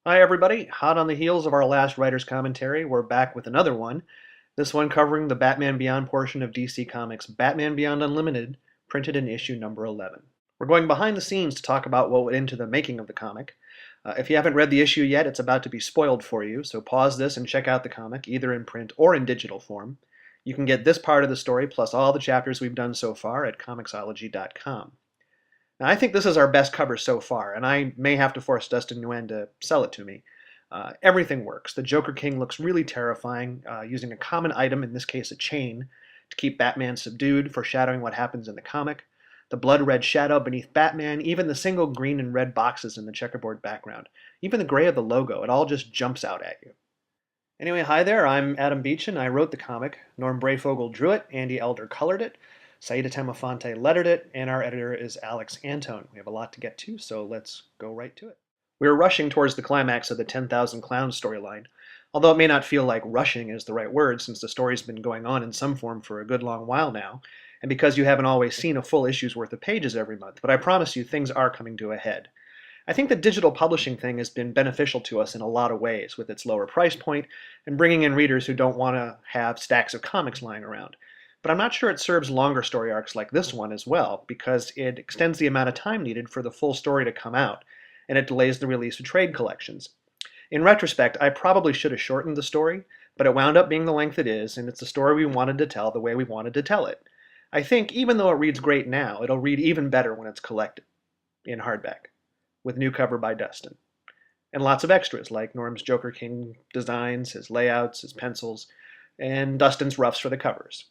Hi, everybody. Hot on the heels of our last writer's commentary, we're back with another one. This one covering the Batman Beyond portion of DC Comics' Batman Beyond Unlimited, printed in issue number 11. We're going behind the scenes to talk about what went into the making of the comic. If you haven't read the issue yet, it's about to be spoiled for you, so pause this and check out the comic, either in print or in digital form. You can get this part of the story plus all the chapters we've done so far at comiXology.com. Now, I think this is our best cover so far, and I may have to force Dustin Nguyen to sell it to me. Everything works. The Joker King looks really terrifying, using a common item, in this case a chain, to keep Batman subdued, foreshadowing what happens in the comic. The blood-red shadow beneath Batman, even the single green and red boxes in the checkerboard background, even the gray of the logo, it all just jumps out at you. Anyway, hi there, I'm Adam Beechin. I wrote the comic. Norm Breyfogle drew it, Andy Elder colored it, Saida Temofonte lettered it, and our editor is Alex Antone. We have a lot to get to, so let's go right to it. We're rushing towards the climax of the 10,000 Clowns storyline, although it may not feel like rushing is the right word since the story's been going on in some form for a good long while now, and because you haven't always seen a full issue's worth of pages every month, but I promise you things are coming to a head. I think the digital publishing thing has been beneficial to us in a lot of ways, with its lower price point and bringing in readers who don't want to have stacks of comics lying around. But I'm not sure it serves longer story arcs like this one as well, because it extends the amount of time needed for the full story to come out, and it delays the release of trade collections. In retrospect, I probably should have shortened the story, but it wound up being the length it is, and it's the story we wanted to tell the way we wanted to tell it. I think even though it reads great now, it'll read even better when it's collected, in hardback, with new cover by Dustin. And lots of extras, like Norm's Joker King designs, his layouts, his pencils, and Dustin's roughs for the covers.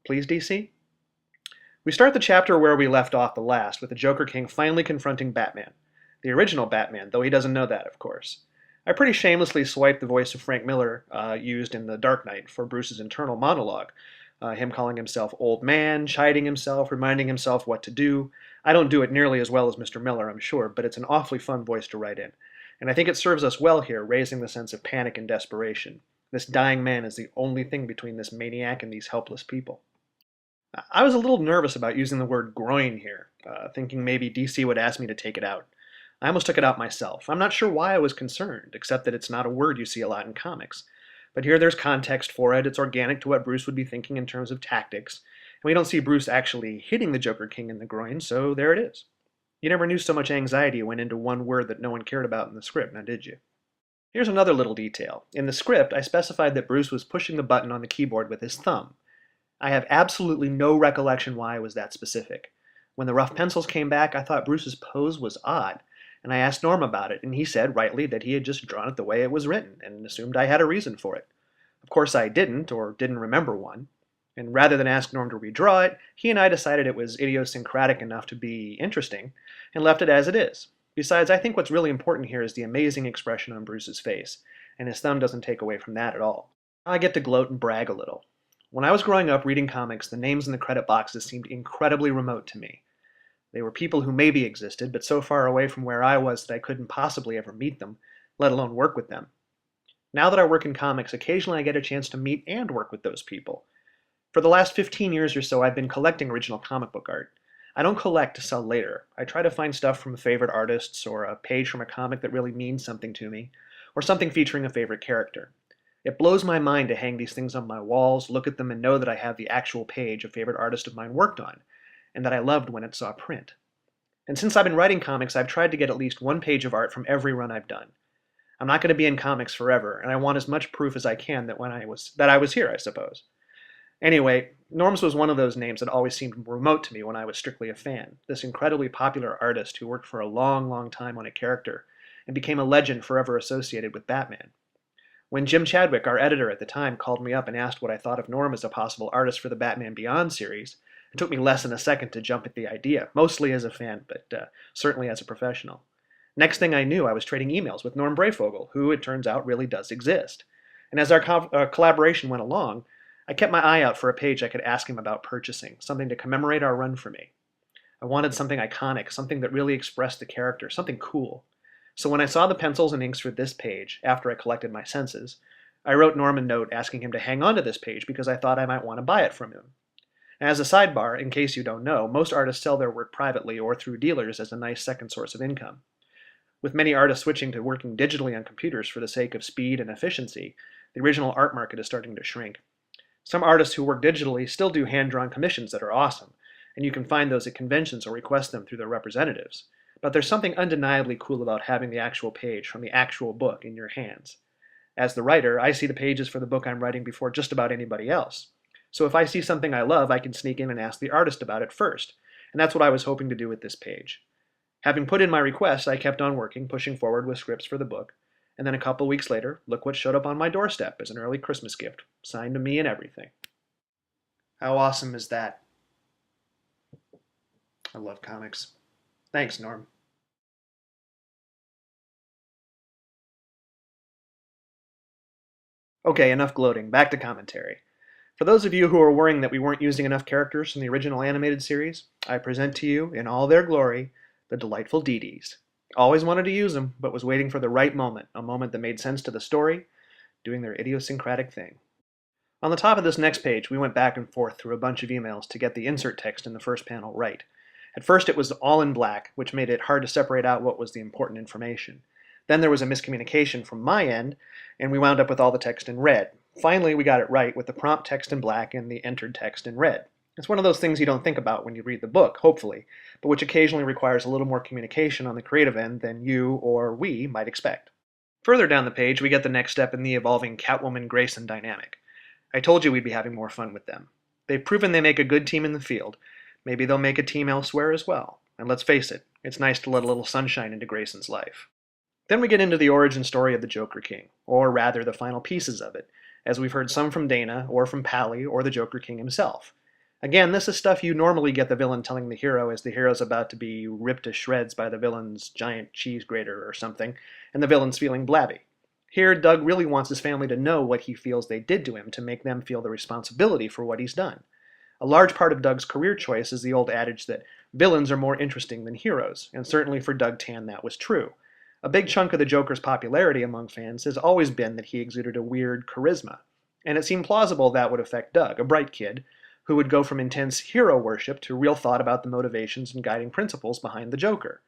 Please, DC? We start the chapter where we left off the last, with the Joker King finally confronting Batman. The original Batman, though he doesn't know that, of course. I pretty shamelessly swiped the voice of Frank Miller used in The Dark Knight for Bruce's internal monologue. Him calling himself old man, chiding himself, reminding himself what to do. I don't do it nearly as well as Mr. Miller, I'm sure, but it's an awfully fun voice to write in. And I think it serves us well here, raising the sense of panic and desperation. This dying man is the only thing between this maniac and these helpless people. I was a little nervous about using the word groin here, thinking maybe DC would ask me to take it out. I almost took it out myself. I'm not sure why I was concerned, except that it's not a word you see a lot in comics. But here there's context for it, it's organic to what Bruce would be thinking in terms of tactics, and we don't see Bruce actually hitting the Joker King in the groin, so there it is. You never knew so much anxiety went into one word that no one cared about in the script, now did you? Here's another little detail. In the script, I specified that Bruce was pushing the button on the keyboard with his thumb. I have absolutely no recollection why I was that specific. When the rough pencils came back, I thought Bruce's pose was odd, and I asked Norm about it, and he said, rightly, that he had just drawn it the way it was written, and assumed I had a reason for it. Of course I didn't, or didn't remember one, and rather than ask Norm to redraw it, he and I decided it was idiosyncratic enough to be interesting, and left it as it is. Besides, I think what's really important here is the amazing expression on Bruce's face, and his thumb doesn't take away from that at all. I get to gloat and brag a little. When I was growing up reading comics, the names in the credit boxes seemed incredibly remote to me. They were people who maybe existed, but so far away from where I was that I couldn't possibly ever meet them, let alone work with them. Now that I work in comics, occasionally I get a chance to meet and work with those people. For the last 15 years or so, I've been collecting original comic book art. I don't collect to sell later. I try to find stuff from favorite artists, or a page from a comic that really means something to me, or something featuring a favorite character. It blows my mind to hang these things on my walls, look at them, and know that I have the actual page a favorite artist of mine worked on, and that I loved when it saw print. And since I've been writing comics, I've tried to get at least one page of art from every run I've done. I'm not going to be in comics forever, and I want as much proof as I can that I was here, I suppose. Anyway, Norms was one of those names that always seemed remote to me when I was strictly a fan. This incredibly popular artist who worked for a long, long time on a character and became a legend forever associated with Batman. When Jim Chadwick, our editor at the time, called me up and asked what I thought of Norm as a possible artist for the Batman Beyond series, it took me less than a second to jump at the idea, mostly as a fan, but certainly as a professional. Next thing I knew, I was trading emails with Norm Breyfogle, who, it turns out, really does exist. And as our collaboration went along, I kept my eye out for a page I could ask him about purchasing, something to commemorate our run for me. I wanted something iconic, something that really expressed the character, something cool. So when I saw the pencils and inks for this page, after I collected my senses, I wrote Norm a note asking him to hang on to this page because I thought I might want to buy it from him. As a sidebar, in case you don't know, most artists sell their work privately or through dealers as a nice second source of income. With many artists switching to working digitally on computers for the sake of speed and efficiency, the original art market is starting to shrink. Some artists who work digitally still do hand-drawn commissions that are awesome, and you can find those at conventions or request them through their representatives. But there's something undeniably cool about having the actual page from the actual book in your hands. As the writer, I see the pages for the book I'm writing before just about anybody else. So if I see something I love, I can sneak in and ask the artist about it first, and that's what I was hoping to do with this page. Having put in my request, I kept on working, pushing forward with scripts for the book, and then a couple weeks later, look what showed up on my doorstep as an early Christmas gift, signed to me and everything. How awesome is that? I love comics. Thanks, Norm. Okay, enough gloating. Back to commentary. For those of you who are worrying that we weren't using enough characters from the original animated series, I present to you, in all their glory, the delightful Dee-Dees. Always wanted to use them, but was waiting for the right moment, a moment that made sense to the story, doing their idiosyncratic thing. On the top of this next page, we went back and forth through a bunch of emails to get the insert text in the first panel right. At first it was all in black, which made it hard to separate out what was the important information. Then there was a miscommunication from my end, and we wound up with all the text in red. Finally, we got it right with the prompt text in black and the entered text in red. It's one of those things you don't think about when you read the book, hopefully, but which occasionally requires a little more communication on the creative end than you or we might expect. Further down the page, we get the next step in the evolving Catwoman-Grayson dynamic. I told you we'd be having more fun with them. They've proven they make a good team in the field. Maybe they'll make a team elsewhere as well. And let's face it, it's nice to let a little sunshine into Grayson's life. Then we get into the origin story of the Joker King, or rather the final pieces of it, as we've heard some from Dana, or from Pally, or the Joker King himself. Again, this is stuff you normally get the villain telling the hero as the hero's about to be ripped to shreds by the villain's giant cheese grater or something, and the villain's feeling blabby. Here, Doug really wants his family to know what he feels they did to him to make them feel the responsibility for what he's done. A large part of Doug's career choice is the old adage that villains are more interesting than heroes, and certainly for Doug Tan that was true. A big chunk of the Joker's popularity among fans has always been that he exuded a weird charisma, and it seemed plausible that would affect Doug, a bright kid, who would go from intense hero worship to real thought about the motivations and guiding principles behind the Joker.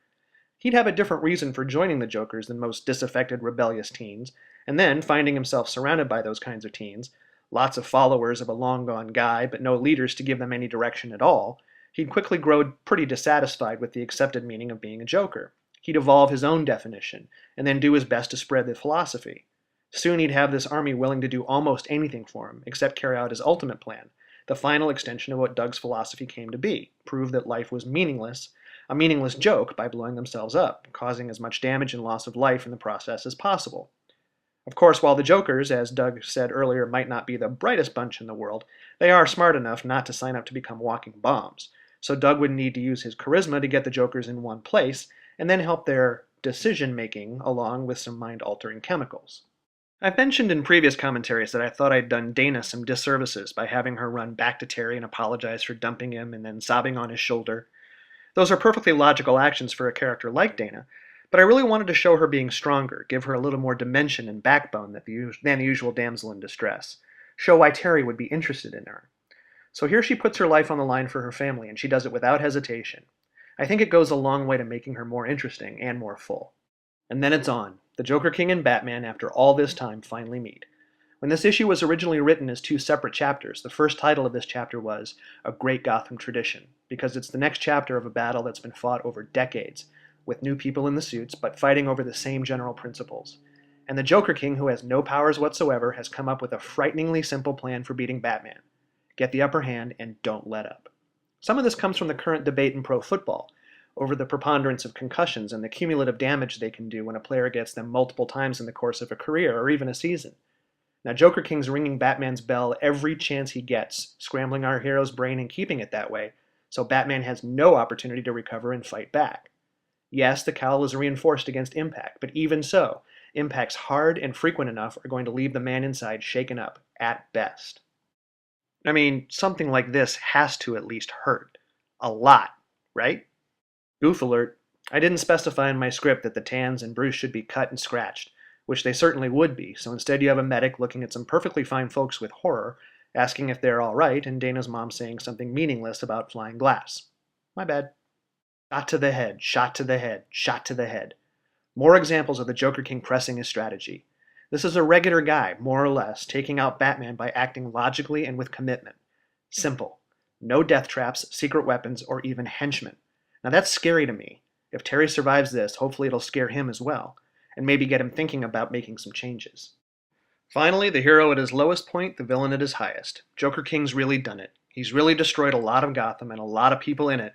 He'd have a different reason for joining the Jokers than most disaffected, rebellious teens, and then, finding himself surrounded by those kinds of teens, lots of followers of a long-gone guy, but no leaders to give them any direction at all, he'd quickly grow pretty dissatisfied with the accepted meaning of being a Joker. He'd evolve his own definition, and then do his best to spread the philosophy. Soon he'd have this army willing to do almost anything for him, except carry out his ultimate plan, the final extension of what Doug's philosophy came to be, prove that life was meaningless, a meaningless joke by blowing themselves up, causing as much damage and loss of life in the process as possible. Of course, while the Jokers, as Doug said earlier, might not be the brightest bunch in the world, they are smart enough not to sign up to become walking bombs, so Doug would need to use his charisma to get the Jokers in one place, and then help their decision-making along with some mind-altering chemicals. I've mentioned in previous commentaries that I thought I'd done Dana some disservices by having her run back to Terry and apologize for dumping him and then sobbing on his shoulder. Those are perfectly logical actions for a character like Dana, but I really wanted to show her being stronger, give her a little more dimension and backbone than the usual damsel in distress, show why Terry would be interested in her. So here she puts her life on the line for her family, and she does it without hesitation. I think it goes a long way to making her more interesting and more full. And then it's on. The Joker King and Batman, after all this time, finally meet. When this issue was originally written as two separate chapters, the first title of this chapter was A Great Gotham Tradition, because it's the next chapter of a battle that's been fought over decades, with new people in the suits, but fighting over the same general principles. And the Joker King, who has no powers whatsoever, has come up with a frighteningly simple plan for beating Batman. Get the upper hand and don't let up. Some of this comes from the current debate in pro football over the preponderance of concussions and the cumulative damage they can do when a player gets them multiple times in the course of a career or even a season. Now, Joker King's ringing Batman's bell every chance he gets, scrambling our hero's brain and keeping it that way, so Batman has no opportunity to recover and fight back. Yes, the cowl is reinforced against impact, but even so, impacts hard and frequent enough are going to leave the man inside shaken up, at best. I mean, something like this has to at least hurt. A lot, right? Goof alert. I didn't specify in my script that the Tans and Bruce should be cut and scratched, which they certainly would be, so instead you have a medic looking at some perfectly fine folks with horror, asking if they're all right, and Dana's mom saying something meaningless about flying glass. My bad. Shot to the head, shot to the head, shot to the head. More examples of the Joker King pressing his strategy. This is a regular guy, more or less, taking out Batman by acting logically and with commitment. Simple. No death traps, secret weapons, or even henchmen. Now that's scary to me. If Terry survives this, hopefully it'll scare him as well, and maybe get him thinking about making some changes. Finally, the hero at his lowest point, the villain at his highest. Joker King's really done it. He's really destroyed a lot of Gotham and a lot of people in it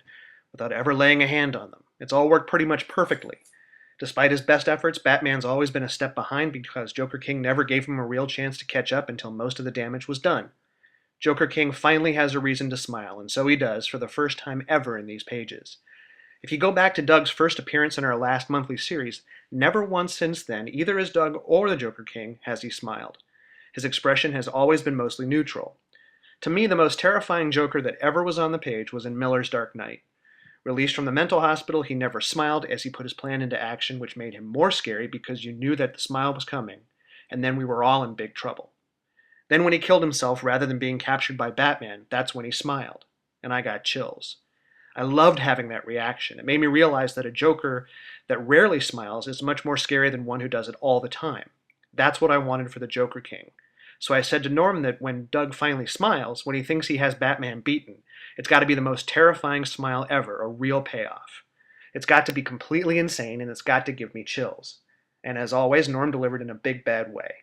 without ever laying a hand on them. It's all worked pretty much perfectly. Despite his best efforts, Batman's always been a step behind because Joker King never gave him a real chance to catch up until most of the damage was done. Joker King finally has a reason to smile, and so he does for the first time ever in these pages. If you go back to Doug's first appearance in our last monthly series, never once since then, either as Doug or the Joker King, has he smiled. His expression has always been mostly neutral. To me, the most terrifying Joker that ever was on the page was in Miller's Dark Knight. Released from the mental hospital, he never smiled as he put his plan into action, which made him more scary because you knew that the smile was coming, and then we were all in big trouble. Then when he killed himself rather than being captured by Batman, that's when he smiled, and I got chills. I loved having that reaction. It made me realize that a Joker that rarely smiles is much more scary than one who does it all the time. That's what I wanted for the Joker King. So I said to Norm that when Doug finally smiles, when he thinks he has Batman beaten, it's got to be the most terrifying smile ever, a real payoff. It's got to be completely insane, and it's got to give me chills. And as always, Norm delivered in a big bad way.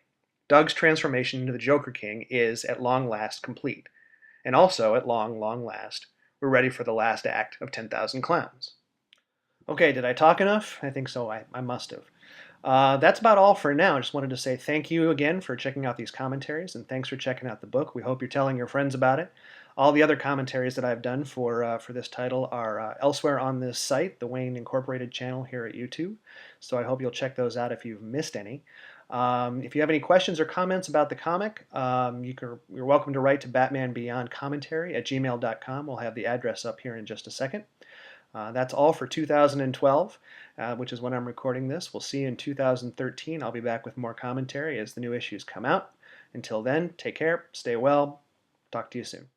Doug's transformation into the Joker King is, at long last, complete. And also, at long, long last, we're ready for the last act of 10,000 Clowns. Okay, did I talk enough? I think so. I must have. That's about all for now. I just wanted to say thank you again for checking out these commentaries, and thanks for checking out the book. We hope you're telling your friends about it. All the other commentaries that I've done for this title are elsewhere on this site, the Wayne Incorporated channel here at YouTube. So I hope you'll check those out if you've missed any. If you have any questions or comments about the comic, you're welcome to write to batmanbeyondcommentary@gmail.com. We'll have the address up here in just a second. That's all for 2012, which is when I'm recording this. We'll see you in 2013. I'll be back with more commentary as the new issues come out. Until then, take care, stay well, talk to you soon.